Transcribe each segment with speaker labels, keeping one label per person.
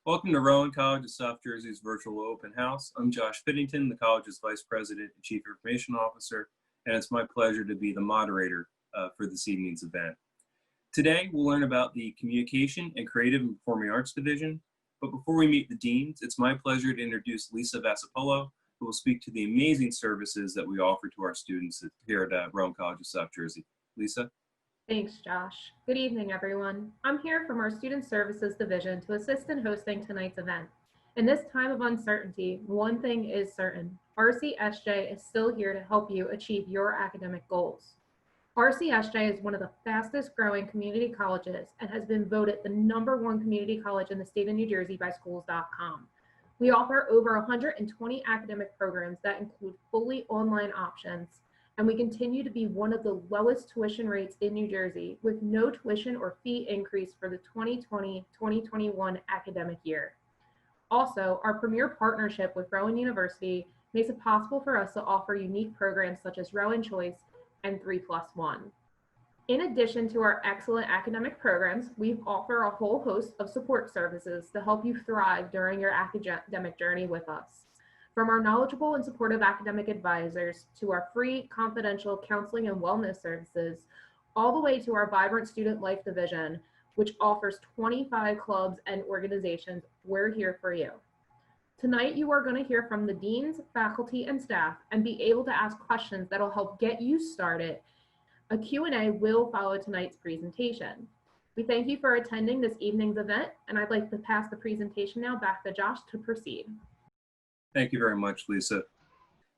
Speaker 1: Welcome to Rowan College of South Jersey's virtual open house. I'm Josh Fiddington, the college's Vice President and Chief Information Officer, and it's my pleasure to be the moderator for this evening's event. Today, we'll learn about the Communication and Creative and Performing Arts Division, but before we meet the deans, it's my pleasure to introduce Lisa Vasapollo, who will speak to the amazing services that we offer to our students here at Rowan College of South Jersey. Lisa?
Speaker 2: Thanks, Josh. Good evening, everyone. I'm here from our Student Services Division to assist in hosting tonight's event. In this time of uncertainty, one thing is certain. RCSJ is still here to help you achieve your academic goals. RCSJ is one of the fastest growing community colleges and has been voted the #1 community college in the state of New Jersey by schools.com. We offer over 120 academic programs that include fully online options, and we continue to be one of the lowest tuition rates in New Jersey with no tuition or fee increase for the 2020-2021 academic year. Also, our premier partnership with Rowan University makes it possible for us to offer unique programs such as Rowan Choice and 3+1. In addition to our excellent academic programs, we offer a whole host of support services to help you thrive during your academic journey with us. From our knowledgeable and supportive academic advisors to our free confidential counseling and wellness services, all the way to our vibrant student life division, which offers 25 clubs and organizations, we're here for you. Tonight, you are going to hear from the deans, faculty, and staff and be able to ask questions that'll help get you started. A Q&A will follow tonight's presentation. We thank you for attending this evening's event, and I'd like to pass the presentation now back to Josh to proceed.
Speaker 1: Thank you very much, Lisa.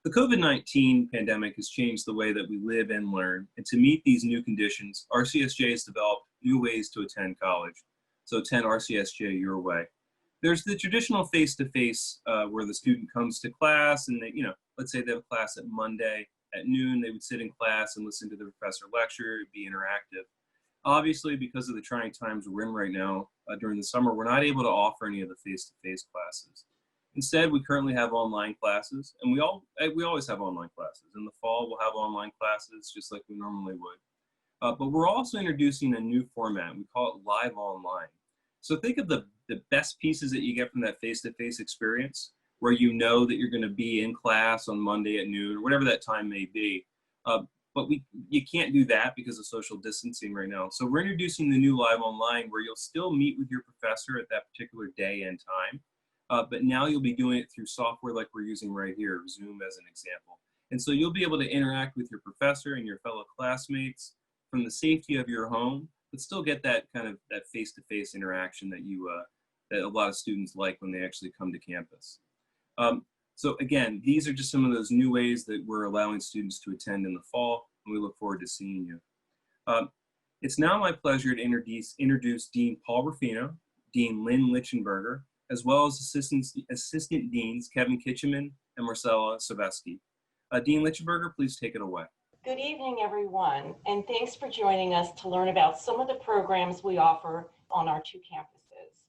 Speaker 1: The COVID-19 pandemic has changed the way that we live and learn, and to meet these new conditions, RCSJ has developed new ways to attend college. So attend RCSJ your way. There's the traditional face-to-face where the student comes to class and they, let's say they have a class at Monday at noon, they would sit in class and listen to the professor lecture, be interactive. Obviously, because of the trying times we're in right now during the summer, we're not able to offer any of the face-to-face classes. Instead, we currently have online classes, and we always have online classes. In the fall, we'll have online classes just like we normally would. But we're also introducing a new format. We call it live online. So think of the best pieces that you get from that face-to-face experience, where you know that you're going to be in class on Monday at noon, or whatever that time may be. But you can't do that because of social distancing right now. So we're introducing the new live online, where you'll still meet with your professor at that particular day and time. But now you'll be doing it through software like we're using right here, Zoom as an example. And so you'll be able to interact with your professor and your fellow classmates from the safety of your home, but still get that kind of that face-to-face interaction that that a lot of students like when they actually come to campus. So again, these are just some of those new ways that we're allowing students to attend in the fall, and we look forward to seeing you. It's now my pleasure to introduce Dean Paul Ruffino, Dean Lynn Lichtenberger, as well as assistant deans Kevin Kitcheman and Marcella Savesky. Dean Lichtenberger, please take it away.
Speaker 3: Good evening, everyone, and thanks for joining us to learn about some of the programs we offer on our 2 campuses.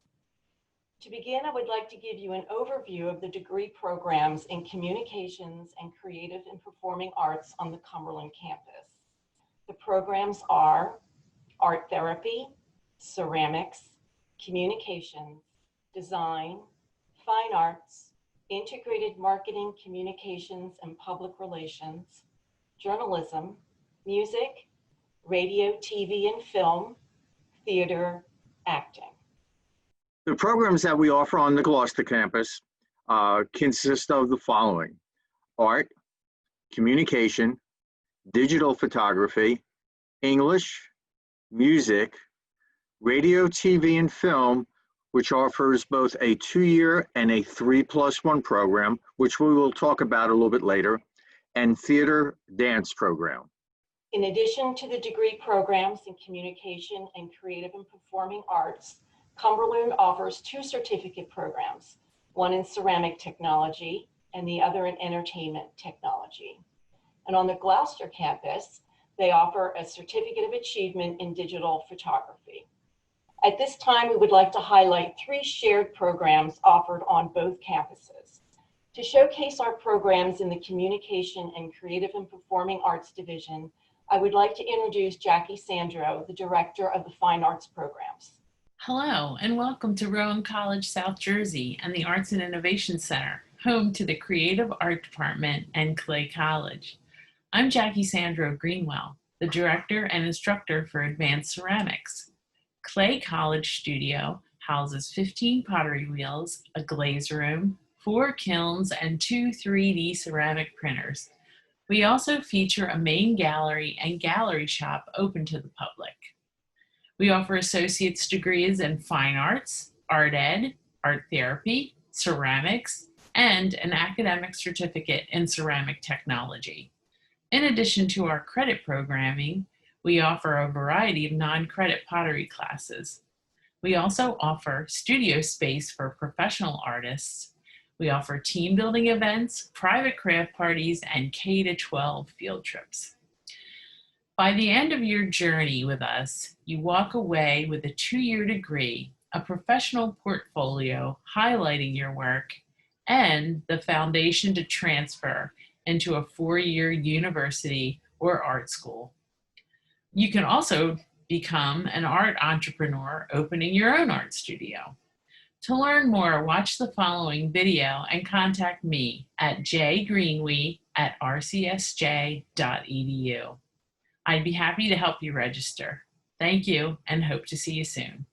Speaker 3: To begin, I would like to give you an overview of the degree programs in Communications and Creative and Performing Arts on the Cumberland campus. The programs are Art Therapy, Ceramics, Communications, Design, Fine Arts, Integrated Marketing, Communications and Public Relations, Journalism, Music, Radio, TV and Film, Theater, Acting.
Speaker 4: The programs that we offer on the Gloucester campus consist of the following: art, communication, digital photography, English, music, radio, TV and film, which offers both a 2-year and a 3+1 program, which we will talk about a little bit later, and theater dance program.
Speaker 3: In addition to the degree programs in Communication and Creative and Performing Arts, Cumberland offers 2 certificate programs, one in Ceramic Technology and the other in Entertainment Technology. And on the Gloucester campus, they offer a Certificate of Achievement in Digital Photography. At this time, we would like to highlight 3 shared programs offered on both campuses. To showcase our programs in the Communication and Creative and Performing Arts Division, I would like to introduce Jackie Sandro, the Director of the Fine Arts Programs.
Speaker 5: Hello, and welcome to Rowan College, South Jersey, and the Arts and Innovation Center, home to the Creative Art Department and Clay College. I'm Jackie Sandro Greenwell, the director and instructor for Advanced Ceramics. Clay College Studio houses 15 pottery wheels, a glaze room, 4 kilns, and 2 3D ceramic printers. We also feature a main gallery and gallery shop open to the public. We offer associate's degrees in fine arts, art ed, art therapy, ceramics, and an academic certificate in ceramic technology. In addition to our credit programming, we offer a variety of non-credit pottery classes. We also offer studio space for professional artists. We offer team building events, private craft parties, and K-12 field trips. By the end of your journey with us, you walk away with a 2-year degree, a professional portfolio highlighting your work, and the foundation to transfer into a 4-year university or art school. You can also become an art entrepreneur opening your own art studio. To learn more, watch the following video and contact me at jgreenwee@rcsj.edu. I'd be happy to help you register. Thank you and hope to see you soon.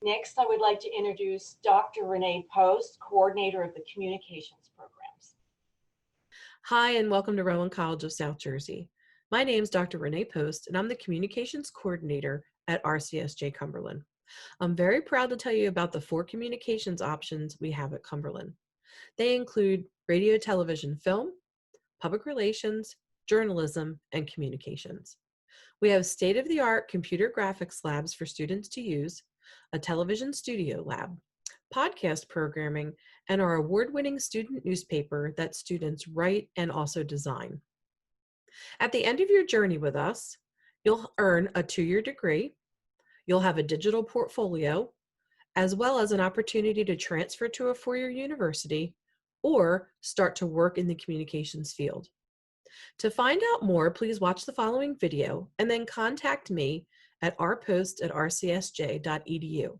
Speaker 3: Next, I would like to introduce Dr. Renee Post, coordinator of the communications programs.
Speaker 6: Hi, and welcome to Rowan College of South Jersey. My name is Dr. Renee Post, and I'm the communications coordinator at RCSJ Cumberland. I'm very proud to tell you about the 4 communications options we have at Cumberland. They include radio, television, film, public relations, journalism, and communications. We have state-of-the-art computer graphics labs for students to use, a television studio lab, podcast programming, and our award-winning student newspaper that students write and also design. At the end of your journey with us, you'll earn a 2-year degree, you'll have a digital portfolio, as well as an opportunity to transfer to a 4-year university or start to work in the communications field. To find out more, please watch the following video and then contact me at rpost@rcsj.edu.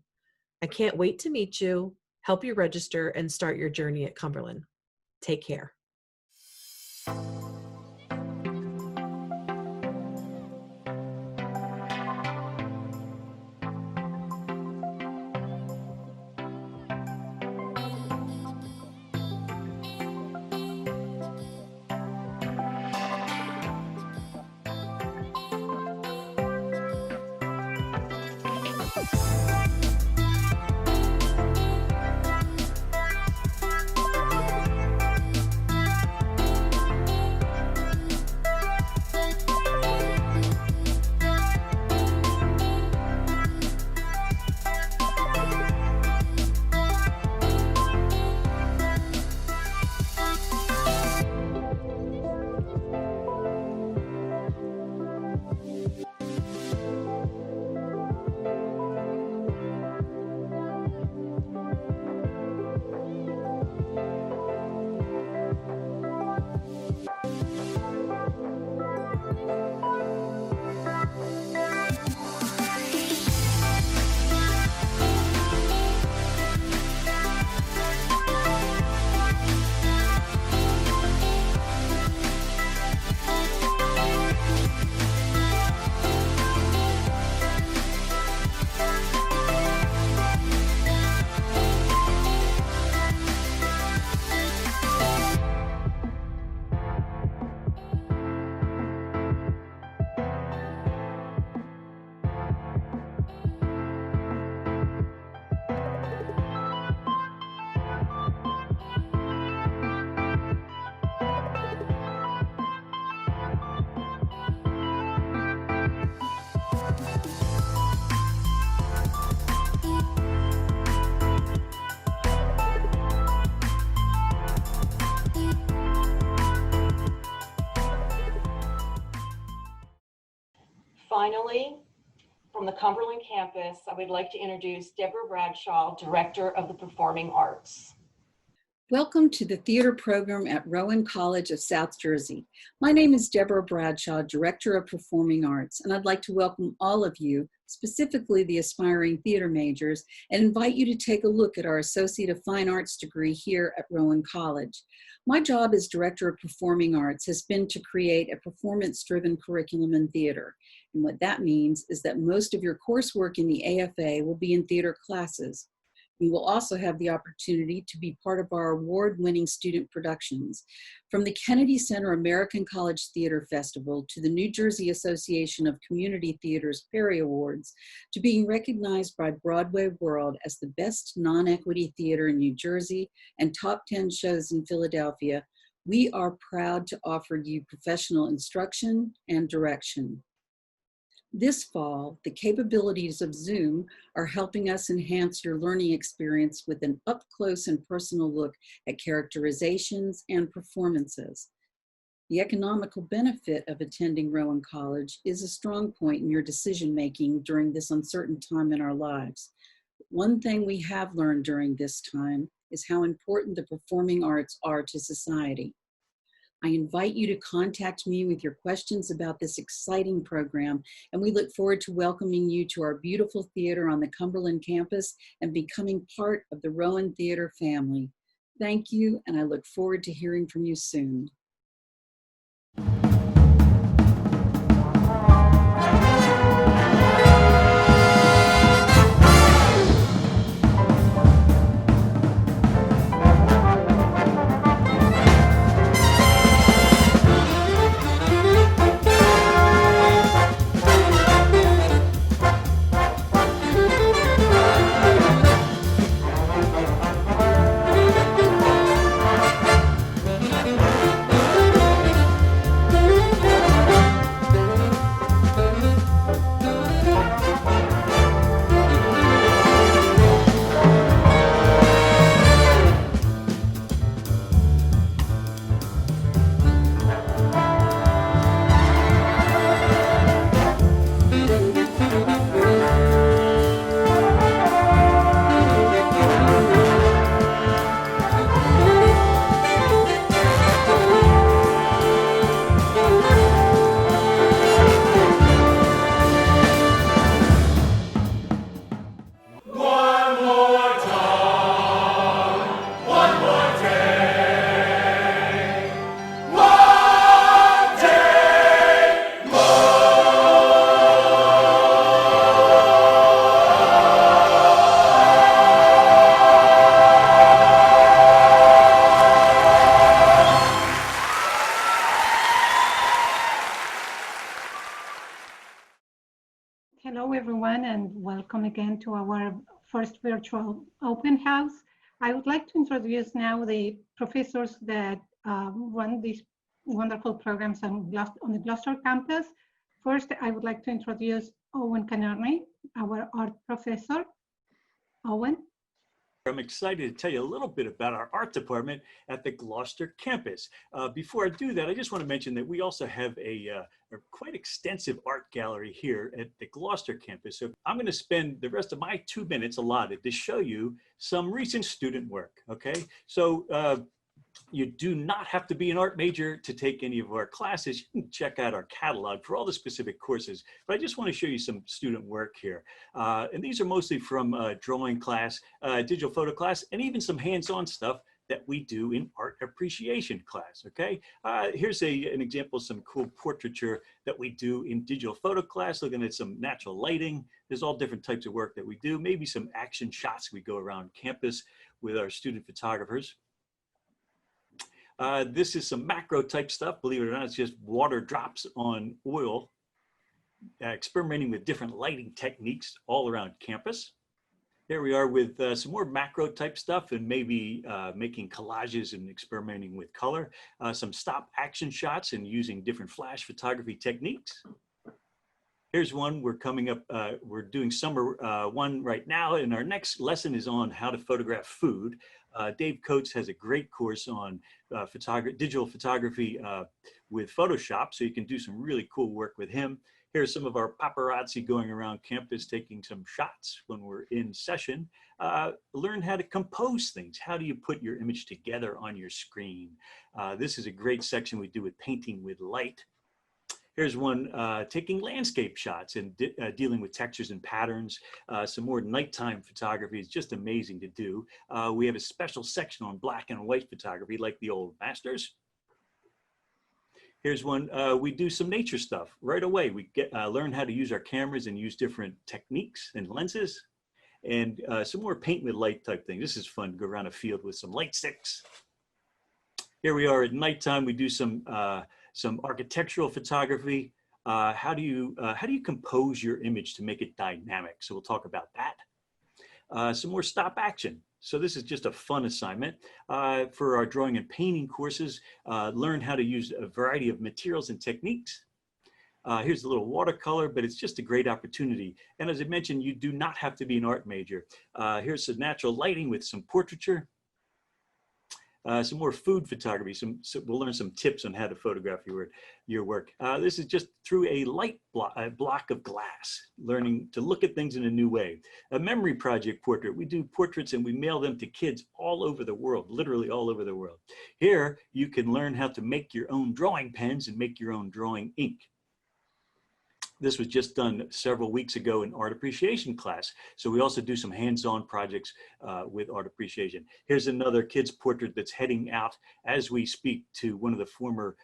Speaker 6: I can't wait to meet you, help you register, and start your journey at Cumberland. Take care.
Speaker 3: finally, from the Cumberland campus, I would like to introduce Deborah Bradshaw, Director of the Performing Arts.
Speaker 7: Welcome to the theater program at Rowan College of South Jersey. My name is Deborah Bradshaw, Director of Performing Arts, and I'd like to welcome all of you, specifically the aspiring theater majors, and invite you to take a look at our Associate of Fine Arts degree here at Rowan College. My job as Director of Performing Arts has been to create a performance-driven curriculum in theater. And what that means is that most of your coursework in the AFA will be in theater classes. We will also have the opportunity to be part of our award-winning student productions. From the Kennedy Center American College Theater Festival to the New Jersey Association of Community Theaters Perry Awards, to being recognized by Broadway World as the best non-equity theater in New Jersey and top 10 shows in Philadelphia, we are proud to offer you professional instruction and direction. This fall, the capabilities of Zoom are helping us enhance your learning experience with an up-close and personal look at characterizations and performances. The economical benefit of attending Rowan College is a strong point in your decision-making during this uncertain time in our lives. One thing we have learned during this time is how important the performing arts are to society. I invite you to contact me with your questions about this exciting program, and we look forward to welcoming you to our beautiful theater on the Cumberland campus and becoming part of the Rowan Theater family. Thank you, and I look forward to hearing from you soon.
Speaker 8: Hello, everyone, and welcome again to our first virtual open house. I would like to introduce now the professors that run these wonderful programs on the Gloucester campus. First, I would like to introduce Owen Canerney, our art professor. Owen.
Speaker 9: I'm excited to tell you a little bit about our art department at the Gloucester campus. Before I do that, I just want to mention that we also have a quite extensive art gallery here at the Gloucester campus. So I'm going to spend the rest of my 2 minutes allotted to show you some recent student work, okay? So you do not have to be an art major to take any of our classes. You can check out our catalog for all the specific courses, but I just want to show you some student work here. And these are mostly from drawing class, digital photo class, and even some hands-on stuff that we do in art appreciation class, okay? Here's an example of some cool portraiture that we do in digital photo class, looking at some natural lighting. There's all different types of work that we do, maybe some action shots. We go around campus with our student photographers. This is some macro type stuff. Believe it or not, it's just water drops on oil, experimenting with different lighting techniques all around campus. Here we are with some more macro type stuff and maybe making collages and experimenting with color. Some stop action shots and using different flash photography techniques. Here's one we're coming up, we're doing summer one right now, and our next lesson is on how to photograph food. Dave Coates has a great course on digital photography with Photoshop, so you can do some really cool work with him. Here's some of our paparazzi going around campus taking some shots when we're in session. Learn how to compose things. How do you put your image together on your screen? This is a great section we do with painting with light. Here's one taking landscape shots and dealing with textures and patterns. Some more nighttime photography is just amazing to do. We have a special section on black and white photography like the old masters. Here's one, we do some nature stuff right away. We learn how to use our cameras and use different techniques and lenses, and some more paint with light type thing. This is fun, go around a field with some light sticks. Here we are at nighttime. We do some architectural photography. How do you compose your image to make it dynamic? So we'll talk about that. Some more stop action. So this is just a fun assignment for our drawing and painting courses. Learn how to use a variety of materials and techniques. Here's a little watercolor, but it's just a great opportunity. And as I mentioned, you do not have to be an art major. Here's some natural lighting with some portraiture. Some more food photography. We'll learn some tips on how to photograph your work. This is just through a light block of glass, learning to look at things in a new way. A memory project portrait. We do portraits and we mail them to kids all over the world, literally all over the world. Here, you can learn how to make your own drawing pens and make your own drawing ink. This was just done several weeks ago in art appreciation class. So we also do some hands-on projects with art appreciation. Here's another kid's portrait that's heading out as we speak to one of the former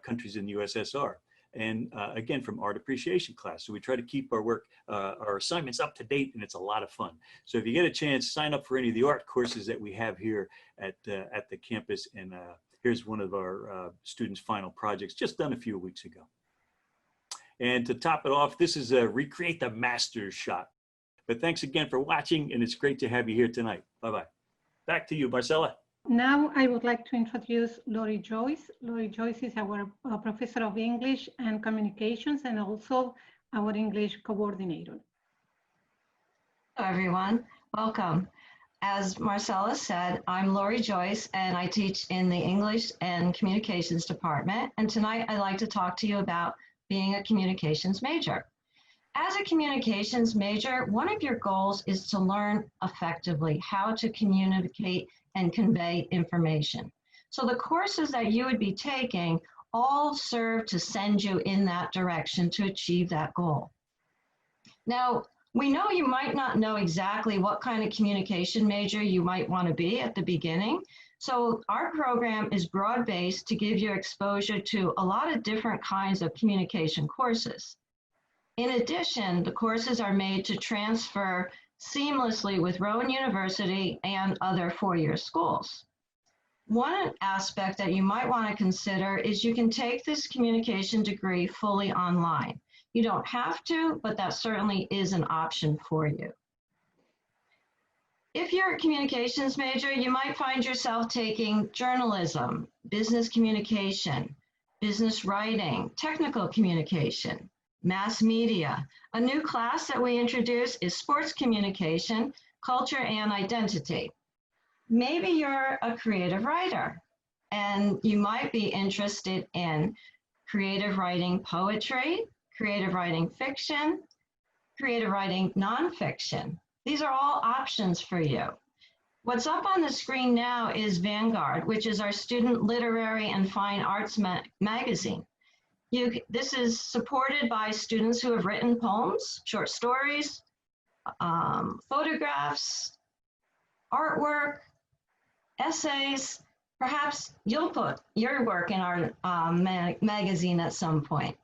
Speaker 9: countries in the USSR. And again, from art appreciation class. So we try to keep our work, our assignments up to date, and it's a lot of fun. So if you get a chance, sign up for any of the art courses that we have here at the campus. And here's one of our students' final projects just done a few weeks ago. And to top it off, this is a recreate the master's shot. But thanks again for watching, and it's great to have you here tonight. Bye-bye. Back to you, Marcella.
Speaker 8: Now I would like to introduce Lori Joyce. Lori Joyce is our professor of English and communications and also our English coordinator.
Speaker 10: Hello, everyone. Welcome. As Marcella said, I'm Lori Joyce, and I teach in the English and Communications department. And tonight I'd like to talk to you about being a communications major. As a communications major, one of your goals is to learn effectively how to communicate and convey information. So the courses that you would be taking all serve to send you in that direction to achieve that goal. Now, we know you might not know exactly what kind of communication major you might want to be at the beginning. So our program is broad-based to give you exposure to a lot of different kinds of communication courses. In addition, the courses are made to transfer seamlessly with Rowan University and other four-year schools. One aspect that you might want to consider is you can take this communication degree fully online. You don't have to, but that certainly is an option for you. If you're a communications major, you might find yourself taking journalism, business communication, business writing, technical communication, mass media. A new class that we introduce is sports communication, culture and identity. Maybe you're a creative writer and you might be interested in creative writing poetry, creative writing fiction, creative writing nonfiction. These are all options for you. What's up on the screen now is Vanguard, which is our student literary and fine arts magazine. This is supported by students who have written poems, short stories, photographs, artwork, essays. Perhaps you'll put your work in our magazine at some point.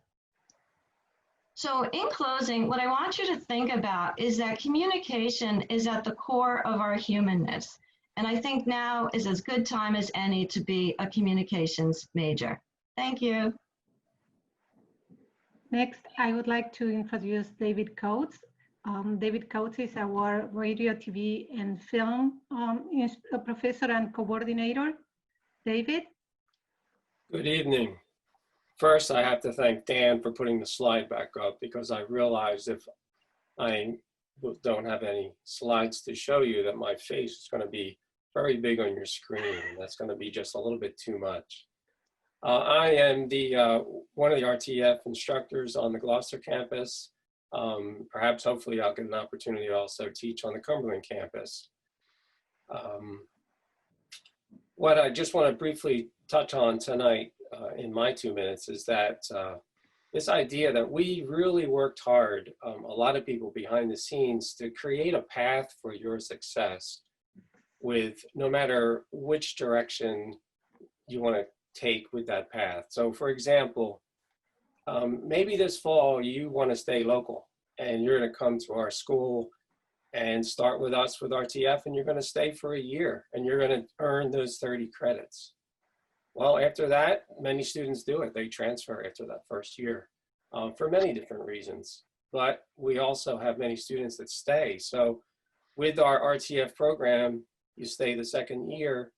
Speaker 10: So in closing, what I want you to think about is that communication is at the core of our humanness. And I think now is as good time as any to be a communications major. Thank you.
Speaker 8: Next, I would like to introduce David Coates. David Coates is our radio, TV, and film professor and coordinator. David?
Speaker 11: Good evening. First, I have to thank Dan for putting the slide back up, because I realized if I don't have any slides to show you that my face is going to be very big on your screen. That's going to be just a little bit too much. I am the one of the RTF instructors on the Gloucester campus. Perhaps, hopefully, I'll get an opportunity to also teach on the Cumberland campus. What I just want to briefly touch on tonight in my 2 minutes is that this idea that we really worked hard, a lot of people behind the scenes, to create a path for your success with no matter which direction you want to take with that path. So for example, maybe this fall you want to stay local and you're going to come to our school and start with us with RTF, and you're going to stay for a year and you're going to earn those 30 credits. Well, after that, many students do it. They transfer after that first year for many different reasons. But we also have many students that stay. So with our RTF program, you stay the second year,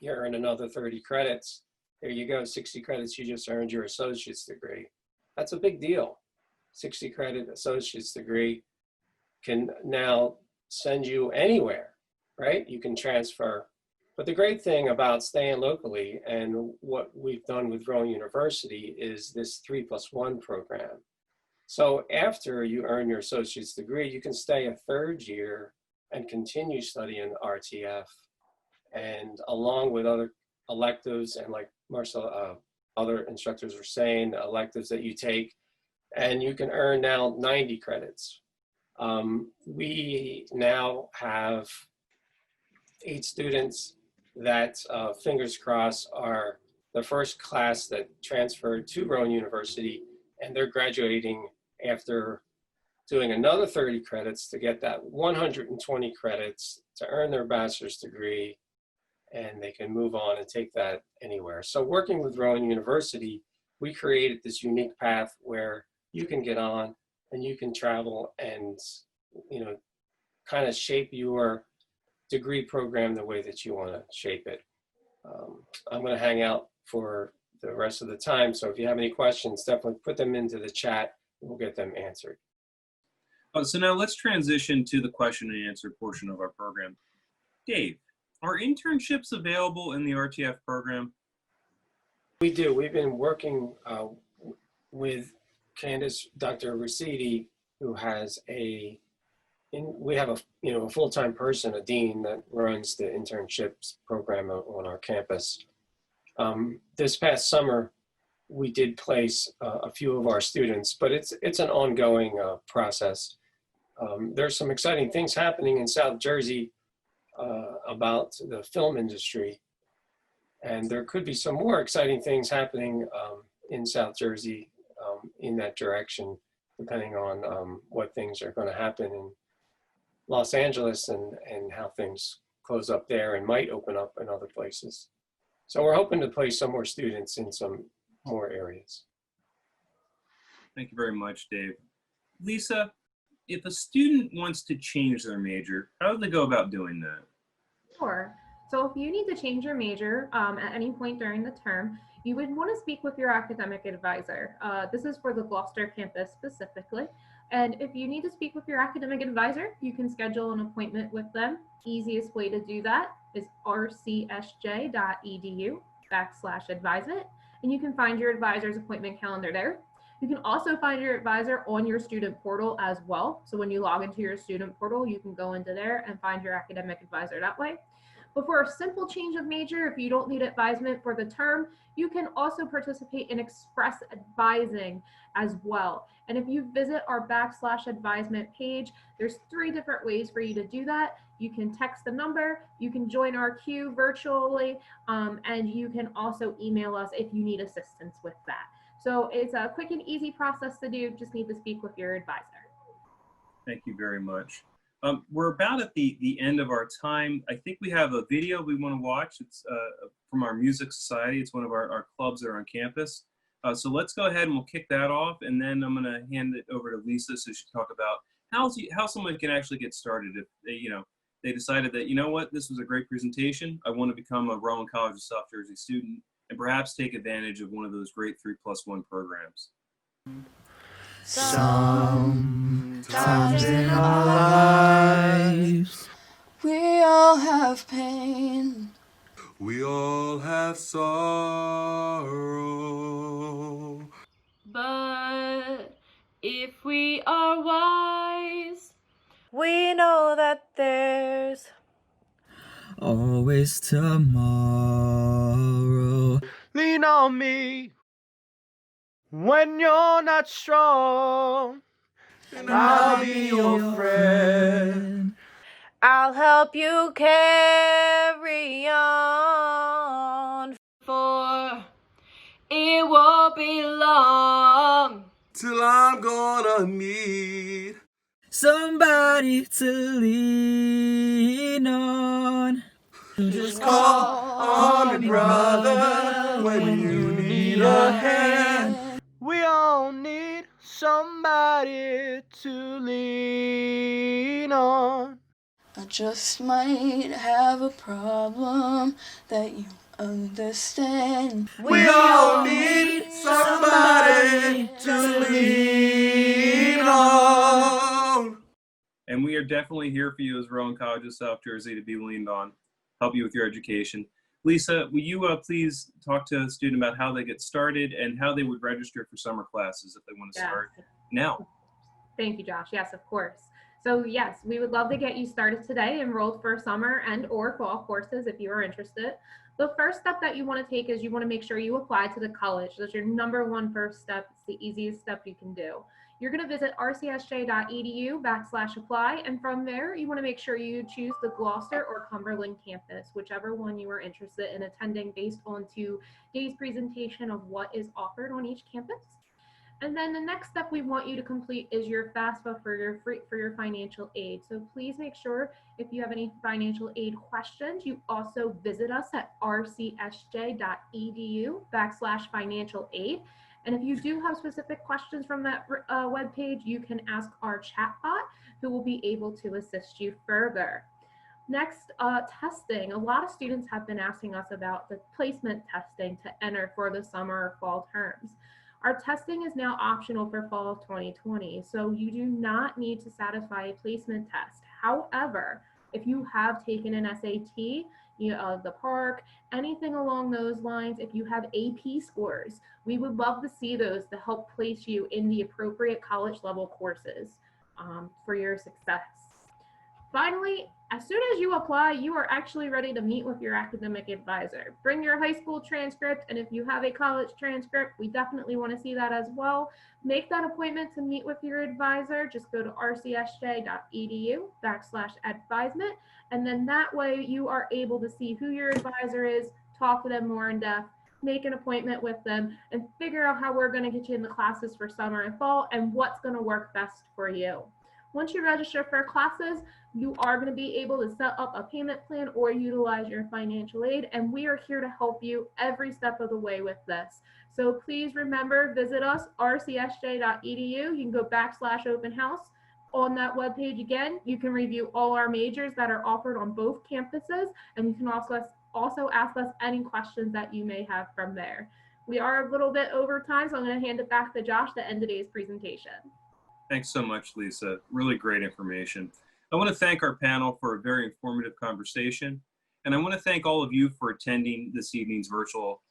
Speaker 11: you earn another 30 credits. There you go, 60 credits, you just earned your associate's degree. That's a big deal. 60 credit associate's degree can now send you anywhere, right? You can transfer. But the great thing about staying locally and what we've done with Rowan University is this 3+1 program. So after you earn your associate's degree, you can stay a third year and continue studying RTF, and along with other electives, and like Marcel, other instructors were saying, electives that you take, and you can earn now 90 credits. We now have 8 students that, fingers crossed, are the first class that transferred to Rowan University, and they're graduating after doing another 30 credits to get that 120 credits to earn their bachelor's degree, and they can move on and take that anywhere. So working with Rowan University, we created this unique path where you can get on and you can travel and, you know, kind of shape your degree program the way that you want to shape it. I'm going to hang out for the rest of the time. So if you have any questions, definitely put them into the chat and we'll get them answered.
Speaker 1: So now let's transition to the question and answer portion of our program. Dave, are internships available in the RTF program?
Speaker 11: We do. We've been working with Candace, Dr. Rosidi, who has we have a full-time person, a dean that runs the internships program on our campus. This past summer, we did place a few of our students, but it's an ongoing process. There's some exciting things happening in South Jersey about the film industry, and there could be some more exciting things happening in South Jersey in that direction, depending on what things are going to happen in Los Angeles and how things close up there and might open up in other places. So we're hoping to place some more students in some more areas.
Speaker 1: Thank you very much, Dave. Lisa, if a student wants to change their major, how do they go about doing that?
Speaker 2: Sure. So if you need to change your major at any point during the term, you would want to speak with your academic advisor. This is for the Gloucester campus specifically. And if you need to speak with your academic advisor, you can schedule an appointment with them. Easiest way to do that is rcsj.edu/advisement. And you can find your advisor's appointment calendar there. You can also find your advisor on your student portal as well. So when you log into your student portal, you can go into there and find your academic advisor that way. But for a simple change of major, if you don't need advisement for the term, you can also participate in express advising as well. And if you visit our /advisement page, there's 3 different ways for you to do that. You can text the number, you can join our queue virtually, and you can also email us if you need assistance with that. So it's a quick and easy process to do, just need to speak with your advisor.
Speaker 1: Thank you very much. We're about at the end of our time. I think we have a video we want to watch. It's from our Music Society. It's one of our clubs that are on campus. So let's go ahead and we'll kick that off, and then I'm going to hand it over to Lisa so she can talk about how someone can actually get started if they decided that, you know what, this was a great presentation. I want to become a Rowan College of South Jersey student and perhaps take advantage of one of those great 3+1 programs.
Speaker 12: Sometimes in our lives, we all have pain. We all have sorrow. always tomorrow.
Speaker 13: Lean on me when you're not strong, and I'll be your friend.
Speaker 14: I'll help you carry on, for it won't be long
Speaker 13: till I'm gonna need
Speaker 12: somebody to lean on.
Speaker 13: Just call on me, brother, when you need a hand. We all need somebody to lean on.
Speaker 12: I just might have a problem that you understand.
Speaker 13: We all need somebody to lean on.
Speaker 1: And we are definitely here for you as Rowan College of South Jersey to be leaned on, help you with your education. Lisa, will you please talk to a student about how they get started and how they would register for summer classes if they want to start now?
Speaker 2: Thank you, Josh. Yes, of course. So yes, we would love to get you started today, enrolled for summer and or fall courses if you are interested. The first step that you want to take is you want to make sure you apply to the college. That's your number one first step. It's the easiest step you can do. You're going to visit rcsj.edu/apply, and from there you want to make sure you choose the Gloucester or Cumberland campus, whichever one you are interested in attending based on today's presentation of what is offered on each campus. And then the next step we want you to complete is your FAFSA for your financial aid. So please make sure if you have any financial aid questions, you also visit us at rcsj.edu/financial aid. And if you do have specific questions from that webpage, you can ask our chatbot, who will be able to assist you further. Next, testing. A lot of students have been asking us about the placement testing to enter for the summer or fall terms. Our testing is now optional for fall of 2020, so you do not need to satisfy a placement test. However, if you have taken an SAT, the PARCC, anything along those lines, if you have AP scores, we would love to see those to help place you in the appropriate college level courses for your success. Finally, as soon as you apply, you are actually ready to meet with your academic advisor. Bring your high school transcript, and if you have a college transcript, we definitely want to see that as well. Make that appointment to meet with your advisor. Just go to rcsj.edu/advisement, and then that way you are able to see who your advisor is, talk to them more in depth, make an appointment with them, and figure out how we're going to get you in the classes for summer and fall and what's going to work best for you. Once you register for classes, you are going to be able to set up a payment plan or utilize your financial aid, and we are here to help you every step of the way with this. So please remember, visit us, rcsj.edu. You can go /open house. On that webpage again, you can review all our majors that are offered on both campuses, and you can also ask us any questions that you may have from there. We are a little bit over time, so I'm going to hand it back to Josh to end today's presentation.
Speaker 1: Thanks so much, Lisa. Really great information. I want to thank our panel for a very informative conversation, and I want to thank all of you for attending this evening's virtual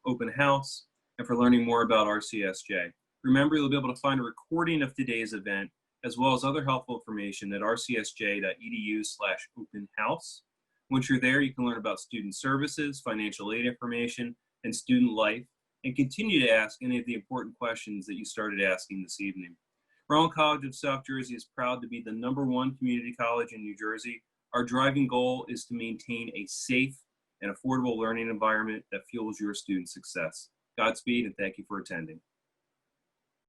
Speaker 1: open house and for learning more about RCSJ. Remember, you'll be able to find a recording of today's event as well as other helpful information at rcsj.edu/open house. Once you're there, you can learn about student services, financial aid information, and student life, and continue to ask any of the important questions that you started asking this evening. Rowan College of South Jersey is proud to be the #1 community college in New Jersey. Our driving goal is to maintain a safe and affordable learning environment that fuels your student success. Godspeed, and thank you for attending.